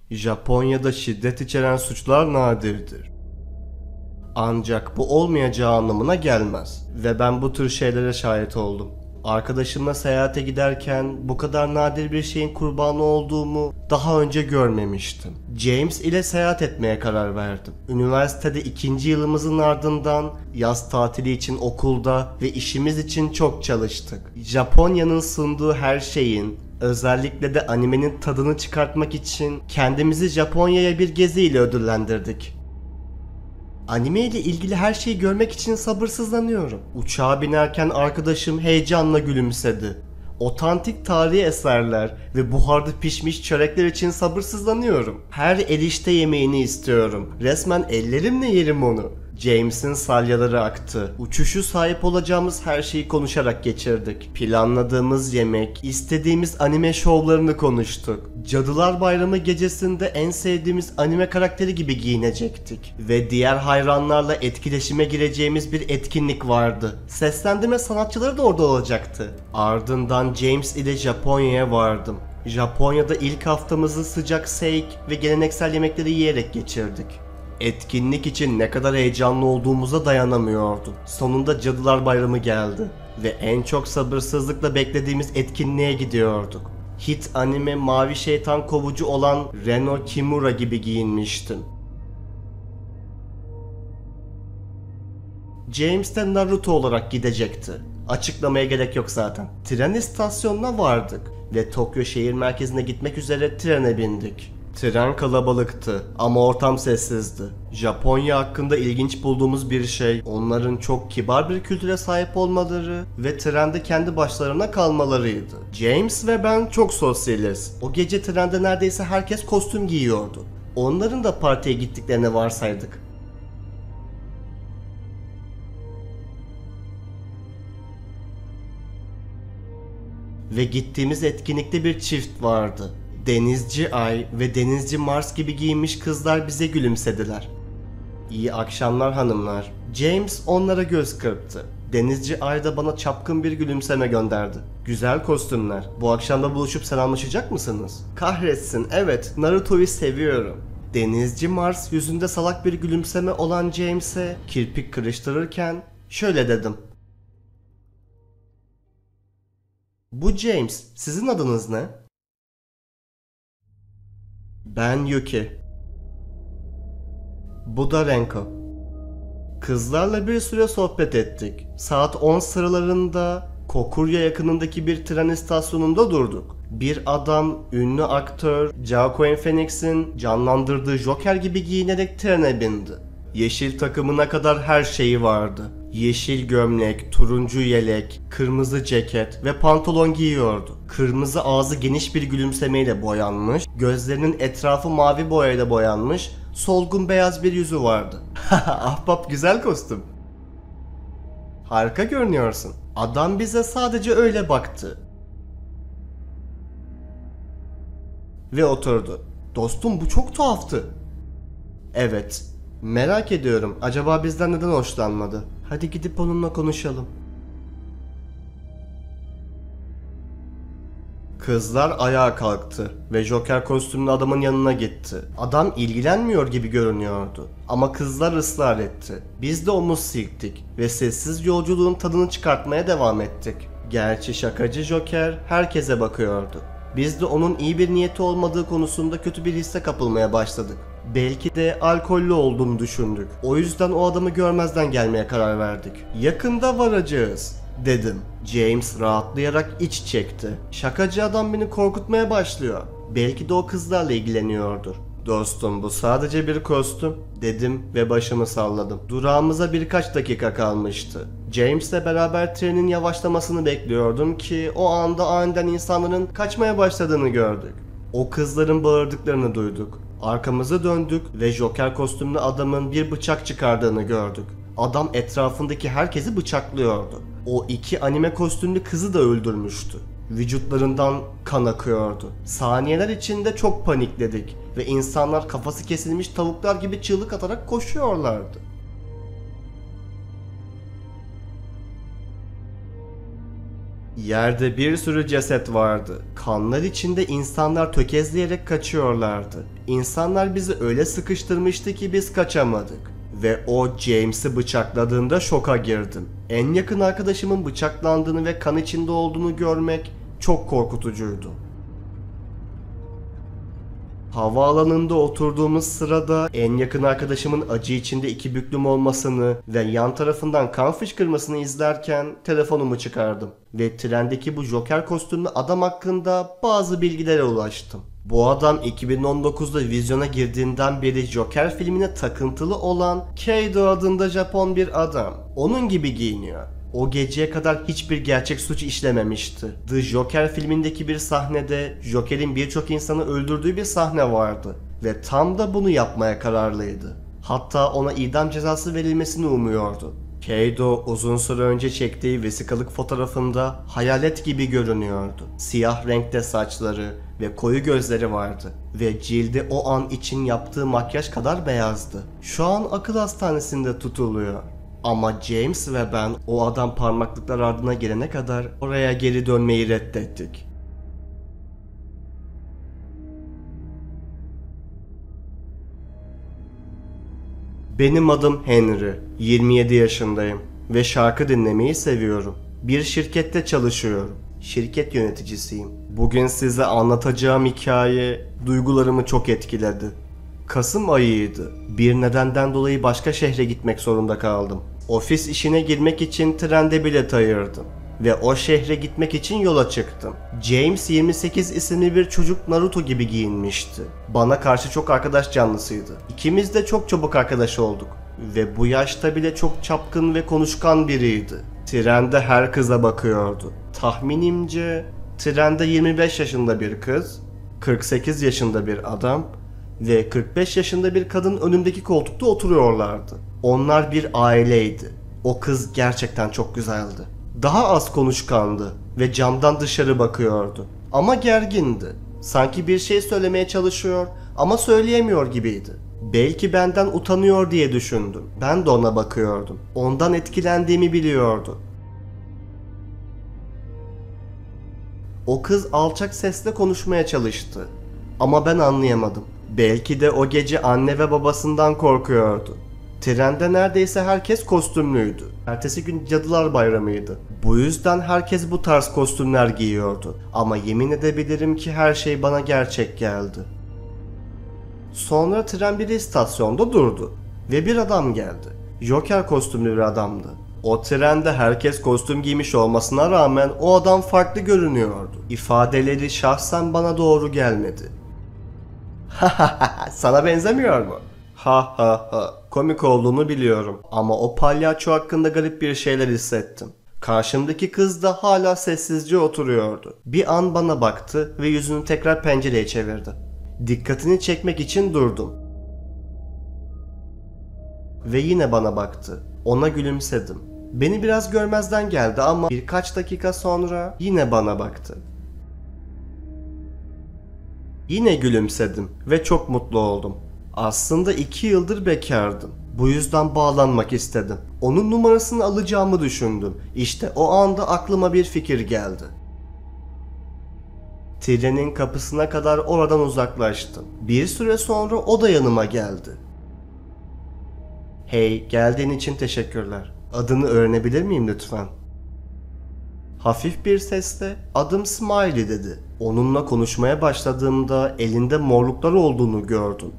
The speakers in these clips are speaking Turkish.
Japonya'da şiddet içeren suçlar nadirdir. Ancak bu olmayacağı anlamına gelmez ve ben bu tür şeylere şahit oldum. Arkadaşımla seyahate giderken bu kadar nadir bir şeyin kurbanı olduğumu daha önce görmemiştim. James ile seyahat etmeye karar verdim. Üniversitede 2. yılımızın ardından yaz tatili için okulda ve işimiz için çok çalıştık. Japonya'nın sunduğu her şeyin, özellikle de animenin tadını çıkartmak için kendimizi Japonya'ya bir geziyle ödüllendirdik. Anime ile ilgili her şeyi görmek için sabırsızlanıyorum. Uçağa binerken arkadaşım heyecanla gülümsedi. Otantik tarihi eserler ve buharda pişmiş çörekler için sabırsızlanıyorum. Her erişte yemeğini istiyorum. Resmen ellerimle yerim onu. James'in salyaları aktı. Uçuşu sahip olacağımız her şeyi konuşarak geçirdik. Planladığımız yemek, istediğimiz anime şovlarını konuştuk. Cadılar Bayramı gecesinde en sevdiğimiz anime karakteri gibi giyinecektik. Ve diğer hayranlarla etkileşime gireceğimiz bir etkinlik vardı. Seslendirme sanatçıları da orada olacaktı. Ardından James ile Japonya'ya vardım. Japonya'da ilk haftamızı sıcak seik ve geleneksel yemekleri yiyerek geçirdik. Etkinlik için ne kadar heyecanlı olduğumuza dayanamıyordum. Sonunda Cadılar Bayramı geldi ve en çok sabırsızlıkla beklediğimiz etkinliğe gidiyorduk. Hit anime mavi şeytan kovucu olan Reno Kimura gibi giyinmiştim. James de Naruto olarak gidecekti. Açıklamaya gerek yok zaten. Tren istasyonuna vardık ve Tokyo şehir merkezine gitmek üzere trene bindik. Tren kalabalıktı ama ortam sessizdi. Japonya hakkında ilginç bulduğumuz bir şey, onların çok kibar bir kültüre sahip olmaları ve trende kendi başlarına kalmalarıydı. James ve ben çok sosyaliz. O gece trende neredeyse herkes kostüm giyiyordu. Onların da partiye gittiklerini varsaydık. Ve gittiğimiz etkinlikte bir çift vardı. Denizci Ay ve Denizci Mars gibi giyinmiş kızlar bize gülümsediler. İyi akşamlar hanımlar. James onlara göz kırptı. Denizci Ay da bana çapkın bir gülümseme gönderdi. Güzel kostümler. Bu akşam da buluşup selamlaşacak mısınız? Kahretsin, evet, Naruto'yu seviyorum. Denizci Mars yüzünde salak bir gülümseme olan James'e kirpik kırıştırırken şöyle dedim. Bu James, sizin adınız ne? Ben Yuki. Bu da Renko. Kızlarla bir süre sohbet ettik. Saat 10 sıralarında Kokurya yakınındaki bir tren istasyonunda durduk. Bir adam, ünlü aktör Joaquin Phoenix'in canlandırdığı Joker gibi giyinerek trene bindi. Yeşil takımına kadar her şeyi vardı. Yeşil gömlek, turuncu yelek, kırmızı ceket ve pantolon giyiyordu. Kırmızı ağzı geniş bir gülümsemeyle boyanmış, gözlerinin etrafı mavi boyayla boyanmış, solgun beyaz bir yüzü vardı. Ahbap, güzel kostüm. Harika görünüyorsun. Adam bize sadece öyle baktı. Ve oturdu. Dostum, bu çok tuhaftı. Evet. Merak ediyorum. Acaba bizden neden hoşlanmadı? Hadi gidip onunla konuşalım. Kızlar ayağa kalktı ve Joker kostümlü adamın yanına gitti. Adam ilgilenmiyor gibi görünüyordu ama kızlar ısrar etti. Biz de omuz silktik ve sessiz yolculuğun tadını çıkartmaya devam ettik. Gerçi şakacı Joker herkese bakıyordu. Biz de onun iyi bir niyeti olmadığı konusunda kötü bir hisse kapılmaya başladık. Belki de alkollü olduğunu düşündük. O yüzden o adamı görmezden gelmeye karar verdik. Yakında varacağız, dedim. James rahatlayarak iç çekti. Şakacı adam beni korkutmaya başlıyor. Belki de o kızlarla ilgileniyordur. Dostum, bu sadece bir kostüm, dedim ve başımı salladım. Durağımıza birkaç dakika kalmıştı. James'le beraber trenin yavaşlamasını bekliyordum ki o anda aniden insanların kaçmaya başladığını gördük. O kızların bağırdıklarını duyduk. Arkamızı döndük ve Joker kostümlü adamın bir bıçak çıkardığını gördük. Adam etrafındaki herkesi bıçaklıyordu. O iki anime kostümlü kızı da öldürmüştü. Vücutlarından kan akıyordu. Saniyeler içinde çok panikledik ve insanlar kafası kesilmiş tavuklar gibi çığlık atarak koşuyorlardı. Yerde bir sürü ceset vardı. Kanlar içinde insanlar tökezleyerek kaçıyorlardı. İnsanlar bizi öyle sıkıştırmıştı ki biz kaçamadık. Ve o James'i bıçakladığında şoka girdim. En yakın arkadaşımın bıçaklandığını ve kan içinde olduğunu görmek çok korkutucuydu. Havaalanında oturduğumuz sırada en yakın arkadaşımın acı içinde iki büklüm olmasını ve yan tarafından kan fışkırmasını izlerken telefonumu çıkardım. Ve trendeki bu Joker kostümlü adam hakkında bazı bilgilere ulaştım. Bu adam 2019'da vizyona girdiğinden beri Joker filmine takıntılı olan Kaido adında Japon bir adam. Onun gibi giyiniyor. O geceye kadar hiçbir gerçek suç işlememişti. The Joker filmindeki bir sahnede Joker'in birçok insanı öldürdüğü bir sahne vardı ve tam da bunu yapmaya kararlıydı. Hatta ona idam cezası verilmesini umuyordu. Kaido uzun süre önce çektiği vesikalık fotoğrafında hayalet gibi görünüyordu. Siyah renkte saçları ve koyu gözleri vardı ve cildi o an için yaptığı makyaj kadar beyazdı. Şu an akıl hastanesinde tutuluyor. Ama James ve ben o adam parmaklıklar ardına gelene kadar oraya geri dönmeyi reddettik. Benim adım Henry, 27 yaşındayım ve şarkı dinlemeyi seviyorum. Bir şirkette çalışıyorum. Şirket yöneticisiyim. Bugün size anlatacağım hikaye duygularımı çok etkiledi. Kasım ayıydı. Bir nedenden dolayı başka şehre gitmek zorunda kaldım. Ofis işine girmek için trende bilet ayırdım. Ve o şehre gitmek için yola çıktım. James 28 isimli bir çocuk Naruto gibi giyinmişti. Bana karşı çok arkadaş canlısıydı. İkimiz de çok çabuk arkadaş olduk. Ve bu yaşta bile çok çapkın ve konuşkan biriydi. Trende her kıza bakıyordu. Tahminimce trende 25 yaşında bir kız, 48 yaşında bir adam ve 45 yaşında bir kadın önümdeki koltukta oturuyorlardı. Onlar bir aileydi. O kız gerçekten çok güzeldi. Daha az konuşkandı ve camdan dışarı bakıyordu. Ama gergindi. Sanki bir şey söylemeye çalışıyor ama söyleyemiyor gibiydi. Belki benden utanıyor diye düşündüm. Ben de ona bakıyordum. Ondan etkilendiğimi biliyordu. O kız alçak sesle konuşmaya çalıştı. Ama ben anlayamadım. Belki de o gece anne ve babasından korkuyordu. Trende neredeyse herkes kostümlüydü. Ertesi gün Cadılar Bayramı'ydı. Bu yüzden herkes bu tarz kostümler giyiyordu. Ama yemin edebilirim ki her şey bana gerçek geldi. Sonra tren bir istasyonda durdu. Ve bir adam geldi. Joker kostümlü bir adamdı. O trende herkes kostüm giymiş olmasına rağmen o adam farklı görünüyordu. İfadeleri şahsen bana doğru gelmedi. Sana benzemiyor mu? Ha ha ha. Komik olduğunu biliyorum ama o palyaço hakkında garip bir şeyler hissettim. Karşımdaki kız da hala sessizce oturuyordu. Bir an bana baktı ve yüzünü tekrar pencereye çevirdi. Dikkatini çekmek için durdum. Ve yine bana baktı. Ona gülümsedim. Beni biraz görmezden geldi ama birkaç dakika sonra yine bana baktı. Yine gülümsedim ve çok mutlu oldum. Aslında 2 yıldır bekardım. Bu yüzden bağlanmak istedim. Onun numarasını alacağımı düşündüm. İşte o anda aklıma bir fikir geldi. Trenin kapısına kadar oradan uzaklaştım. Bir süre sonra o da yanıma geldi. Hey, geldiğin için teşekkürler. Adını öğrenebilir miyim lütfen? Hafif bir sesle adım Smiley dedi. Onunla konuşmaya başladığımda elinde morluklar olduğunu gördüm.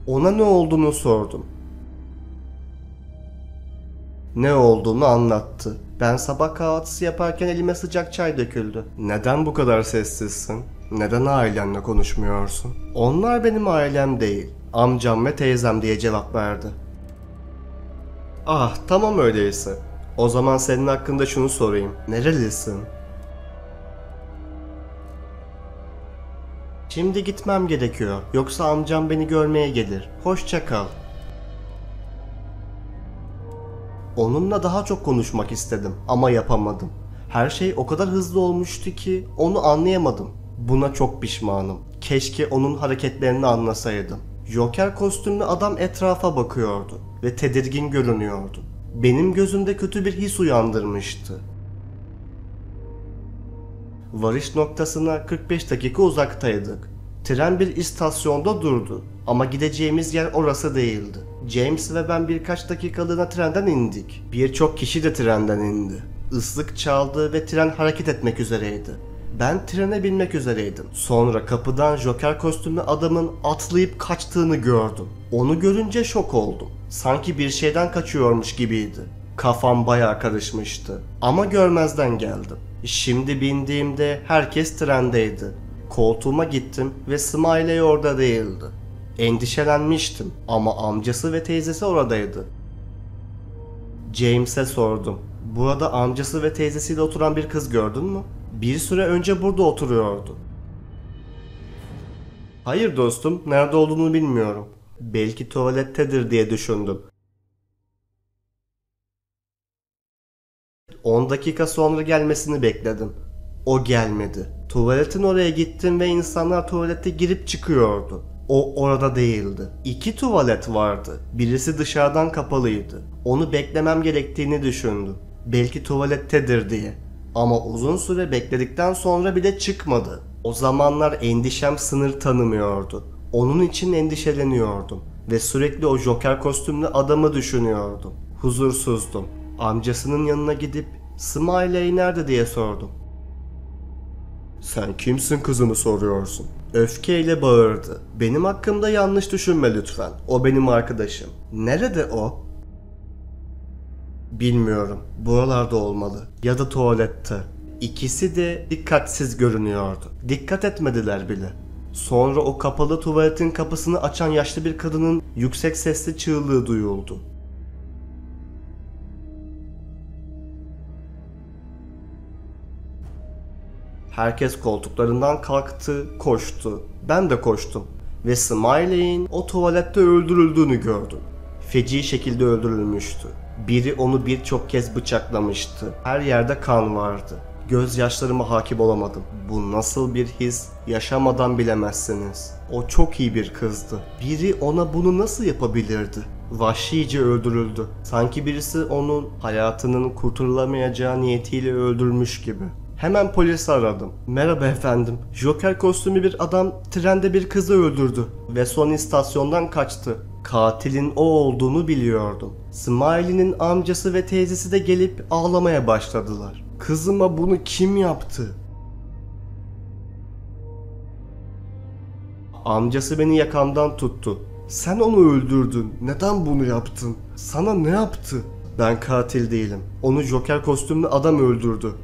Ona ne olduğunu sordum. Ne olduğunu anlattı. Ben sabah kahvaltısı yaparken elime sıcak çay döküldü. Neden bu kadar sessizsin? Neden ailenle konuşmuyorsun? Onlar benim ailem değil. Amcam ve teyzem diye cevap verdi. Ah, tamam öyleyse. O zaman senin hakkında şunu sorayım. Nerelisin? Şimdi gitmem gerekiyor. Yoksa amcam beni görmeye gelir. Hoşça kal. Onunla daha çok konuşmak istedim ama yapamadım. Her şey o kadar hızlı olmuştu ki onu anlayamadım. Buna çok pişmanım. Keşke onun hareketlerini anlasaydım. Joker kostümlü adam etrafa bakıyordu ve tedirgin görünüyordu. Benim gözümde kötü bir his uyandırmıştı. Varış noktasına 45 dakika uzaktaydık. Tren bir istasyonda durdu ama gideceğimiz yer orası değildi. James ve ben birkaç dakikalığına trenden indik. Birçok kişi de trenden indi. Islık çaldı ve tren hareket etmek üzereydi. Ben trene binmek üzereydim. Sonra kapıdan Joker kostümlü adamın atlayıp kaçtığını gördüm. Onu görünce şok oldum. Sanki bir şeyden kaçıyormuş gibiydi. Kafam bayağı karışmıştı. Ama görmezden geldim. Şimdi bindiğimde herkes trendeydi. Koltuğuma gittim ve Smiley orada değildi. Endişelenmiştim ama amcası ve teyzesi oradaydı. James'e sordum. Burada amcası ve teyzesiyle oturan bir kız gördün mü? Bir süre önce burada oturuyordu. Hayır dostum, nerede olduğunu bilmiyorum. Belki tuvalettedir diye düşündüm. 10 dakika sonra gelmesini bekledim. O gelmedi. Tuvaletin oraya gittim ve insanlar tuvalete girip çıkıyordu. O orada değildi. 2 tuvalet vardı. Birisi dışarıdan kapalıydı. Onu beklemem gerektiğini düşündüm. Belki tuvalettedir diye. Ama uzun süre bekledikten sonra bile çıkmadı. O zamanlar endişem sınır tanımıyordu. Onun için endişeleniyordum. Ve sürekli o Joker kostümlü adamı düşünüyordum. Huzursuzdum. Amcasının yanına gidip Smiley nerede diye sordum. Sen kimsin kızımı soruyorsun? Öfkeyle bağırdı. Benim hakkımda yanlış düşünme lütfen. O benim arkadaşım. Nerede o? Bilmiyorum. Buralarda olmalı. Ya da tuvalette. İkisi de dikkatsiz görünüyordu. Dikkat etmediler bile. Sonra o kapalı tuvaletin kapısını açan yaşlı bir kadının yüksek sesli çığlığı duyuldu. Herkes koltuklarından kalktı, koştu. Ben de koştum. Ve Smiley'in o tuvalette öldürüldüğünü gördüm. Feci şekilde öldürülmüştü. Biri onu birçok kez bıçaklamıştı. Her yerde kan vardı. Gözyaşlarıma hakim olamadım. Bu nasıl bir his, yaşamadan bilemezsiniz. O çok iyi bir kızdı. Biri ona bunu nasıl yapabilirdi? Vahşice öldürüldü. Sanki birisi onun hayatının kurtulamayacağı niyetiyle öldürmüş gibi. Hemen polisi aradım. Merhaba efendim. Joker kostümlü bir adam trende bir kızı öldürdü ve son istasyondan kaçtı. Katilin o olduğunu biliyordum. Smiley'nin amcası ve teyzesi de gelip ağlamaya başladılar. Kızıma bunu kim yaptı? Amcası beni yakamdan tuttu. Sen onu öldürdün. Neden bunu yaptın? Sana ne yaptı? Ben katil değilim. Onu Joker kostümlü adam öldürdü.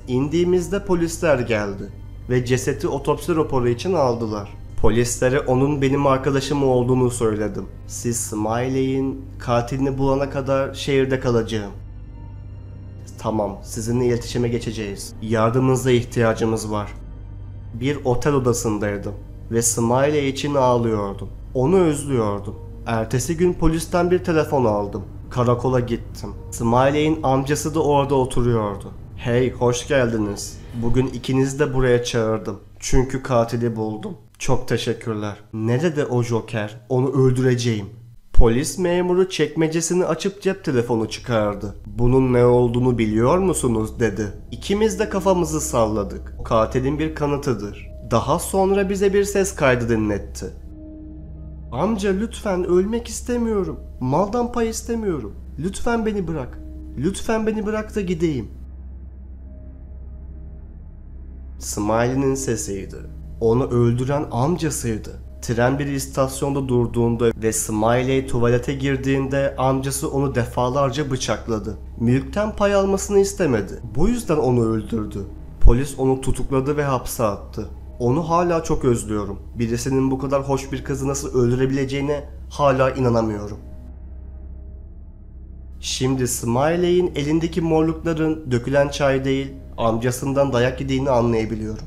İndiğimizde polisler geldi ve cesedi otopsi raporu için aldılar. Polislere onun benim arkadaşım olduğunu söyledim. Siz Smiley'in katilini bulana kadar şehirde kalacağım. Tamam, sizinle iletişime geçeceğiz. Yardımınıza ihtiyacımız var. Bir otel odasındaydım ve Smiley için ağlıyordum. Onu özlüyordum. Ertesi gün polisten bir telefon aldım. Karakola gittim. Smiley'in amcası da orada oturuyordu. Hey, hoş geldiniz. Bugün ikinizi de buraya çağırdım. Çünkü katili buldum. Çok teşekkürler. Nerede o Joker? Onu öldüreceğim. Polis memuru çekmecesini açıp cep telefonu çıkardı. Bunun ne olduğunu biliyor musunuz dedi. İkimiz de kafamızı salladık. Katilin bir kanıtıdır. Daha sonra bize bir ses kaydı dinletti. Amca lütfen, ölmek istemiyorum. Maldan pay istemiyorum. Lütfen beni bırak. Lütfen beni bırak da gideyim. Smiley'nin sesiydi. Onu öldüren amcasıydı. Tren bir istasyonda durduğunda ve Smiley tuvalete girdiğinde amcası onu defalarca bıçakladı. Mülkten pay almasını istemedi. Bu yüzden onu öldürdü. Polis onu tutukladı ve hapse attı. Onu hala çok özlüyorum. Birisinin bu kadar hoş bir kızı nasıl öldürebileceğine hala inanamıyorum. Şimdi Smiley'in elindeki morlukların dökülen çay değil, amcasından dayak yediğini anlayabiliyorum.